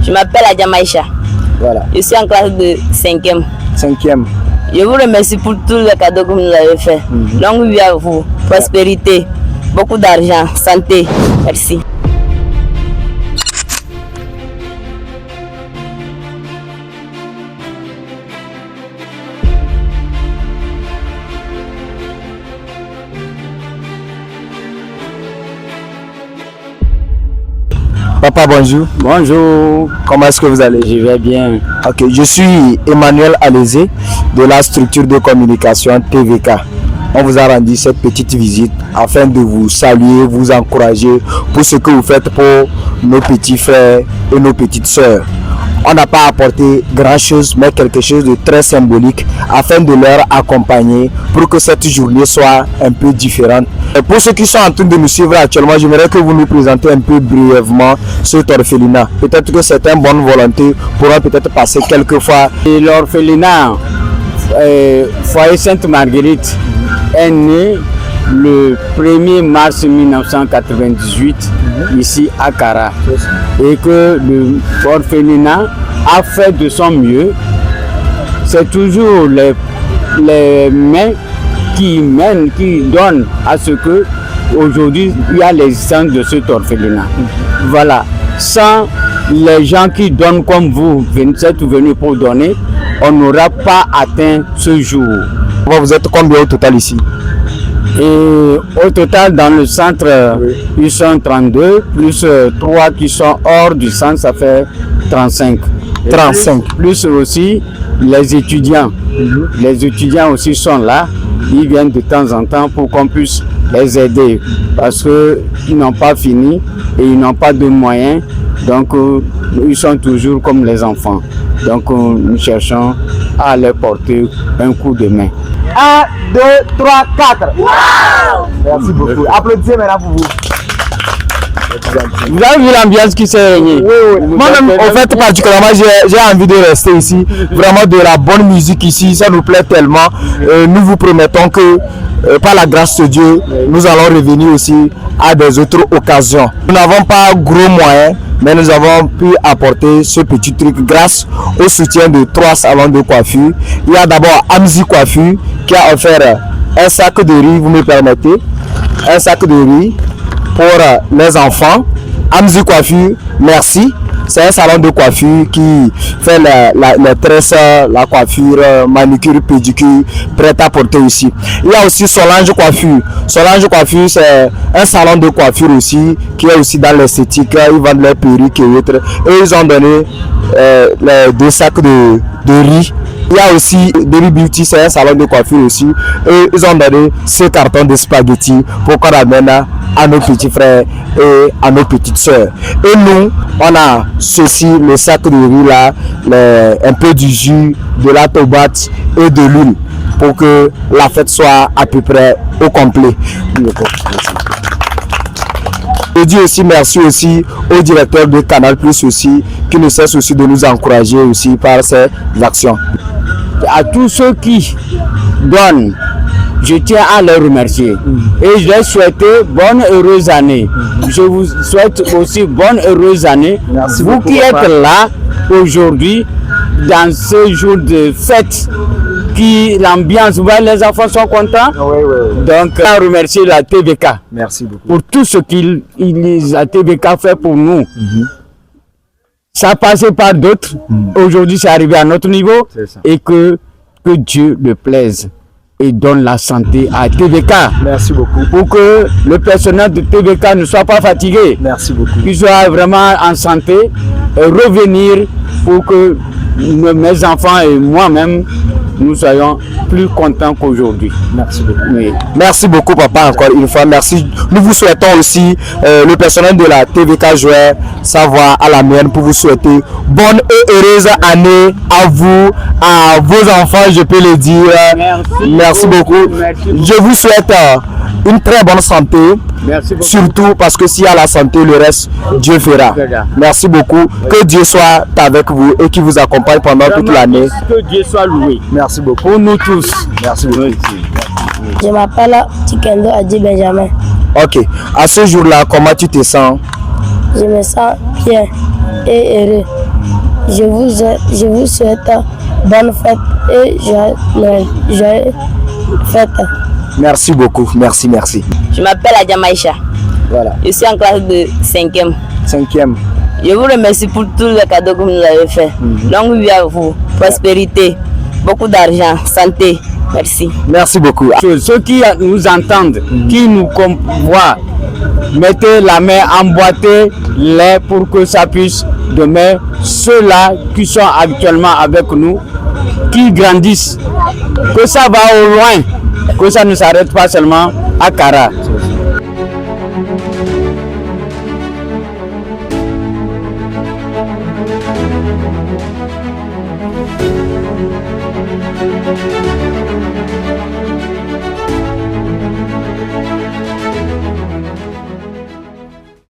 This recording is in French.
Je m'appelle Adjamaïcha. Voilà. Je suis en classe de 5e. 5e. Je vous remercie pour tous les cadeaux que vous nous avez fait. Longue vie à vous, prospérité, beaucoup d'argent, santé. Merci. Papa, bonjour. Bonjour. Comment est-ce que vous allez? Je vais bien. Ok, je suis Emmanuel Alézé de la structure de communication TVK. On vous a rendu cette petite visite afin de vous saluer, vous encourager pour ce que vous faites pour nos petits frères et nos petites sœurs. On n'a pas apporté grand chose, mais quelque chose de très symbolique afin de leur accompagner pour que cette journée soit un peu différente. Et pour ceux qui sont en train de nous suivre actuellement, j'aimerais que vous nous présentez un peu brièvement cet orphelinat. Peut-être que certaines bonnes volontés pourront peut-être passer quelques fois. L'orphelinat Foyer Sainte-Marguerite est né le 1er mars 1998 ici à Kara, et que l'orphelinat a fait de son mieux. C'est toujours les mains qui mènent, qui donnent à ce que aujourd'hui il y a l'existence de cet orphelinat. Voilà. Sans les gens qui donnent comme vous, êtes venus pour donner, on n'aura pas atteint ce jour. Vous êtes combien au total ici? Et au total, dans le centre, ils sont 32, plus 3 qui sont hors du centre, ça fait 35. 35. Plus aussi les étudiants. Les étudiants aussi sont là. Ils viennent de temps en temps pour qu'on puisse les aider. Parce qu'ils n'ont pas fini et ils n'ont pas de moyens. Donc, ils sont toujours comme les enfants. Donc, nous cherchons à leur porter un coup de main. 1, 2, 3, 4. Wow! Merci beaucoup. Applaudissez maintenant pour vous. Vous avez vu l'ambiance qui s'est réunie? Oui. Moi-même, en fait, particulièrement, j'ai envie de rester ici. Vraiment de la bonne musique ici, ça nous plaît tellement. Nous vous promettons que, par la grâce de Dieu, nous allons revenir aussi à des autres occasions. Nous n'avons pas gros moyens, mais nous avons pu apporter ce petit truc grâce au soutien de 3 salons de coiffure. Il y a d'abord Amzi Coiffure qui a offert un sac de riz, vous me permettez, un sac de riz pour les enfants. Amzi Coiffure, merci. C'est un salon de coiffure qui fait les tresses, la coiffure, manucure, pédicure, prête à porter aussi. Il y a aussi Solange Coiffure. Solange Coiffure, c'est un salon de coiffure aussi qui est aussi dans l'esthétique. Ils vendent les perruques et autres. Et ils ont donné les 2 sacs de riz. Il y a aussi Baby Beauty, c'est un salon de coiffure aussi. Et ils ont donné ce carton de spaghettis pour qu'on amène à nos petits frères et à nos petites soeurs. Et nous, on a ceci, le sac de riz là, un peu du jus, de la tomate et de l'huile pour que la fête soit à peu près au complet. Je dis aussi merci aussi au directeur de Canal Plus aussi, qui ne cesse aussi de nous encourager aussi par ses actions. À tous ceux qui donnent, je tiens à les remercier. Et je leur souhaite bonne heureuse année. Je vous souhaite aussi bonne heureuse année. Merci vous beaucoup, qui papa. êtes là aujourd'hui, dans ce jour de fête, l'ambiance, les enfants sont contents. Oui. Donc, je remercie la TVK Merci beaucoup. pour tout ce la TVK fait pour nous. Ça a passé par d'autres. Aujourd'hui, c'est arrivé à notre niveau. C'est ça. Et que Dieu le plaise et donne la santé à TVK. Merci beaucoup. Pour que le personnel de TVK ne soit pas fatigué. Merci beaucoup. Qu'il soit vraiment en santé et revenir pour que mes enfants et moi-même, nous soyons plus contents qu'aujourd'hui. Merci beaucoup. Oui. Merci beaucoup, papa, encore une fois. Merci. Nous vous souhaitons aussi, le personnel de la TVK Joueur, Savoie à la mienne, pour vous souhaiter bonne et heureuse année à vous, à vos enfants, je peux le dire. Merci beaucoup. Merci beaucoup. Je vous souhaite une très bonne santé. Merci beaucoup. Surtout parce que s'il y a la santé, le reste, Dieu fera. Merci beaucoup. Que Dieu soit avec vous et qu'il vous accompagne pendant toute l'année. Que Dieu soit loué. Merci beaucoup. Pour nous tous. Merci beaucoup. Je m'appelle Tikendo Adi Benjamin. Ok. À ce jour-là, comment tu te sens? Je me sens bien et heureux. je vous souhaite bonne fête et joyeuse fête. Merci beaucoup, merci. Je m'appelle Adjamaïcha. Voilà, Je suis en classe de 5e. 5e. Je vous remercie pour tous les cadeaux que vous nous avez fait. Longue vie à vous, prospérité, beaucoup d'argent, santé. Merci. Merci beaucoup. Ceux qui nous entendent, qui nous voient, mettez la main, emboîtez-les pour que ça puisse demain, ceux-là qui sont actuellement avec nous, qui grandissent, que ça va au loin, que ça ne s'arrête pas seulement à Kara.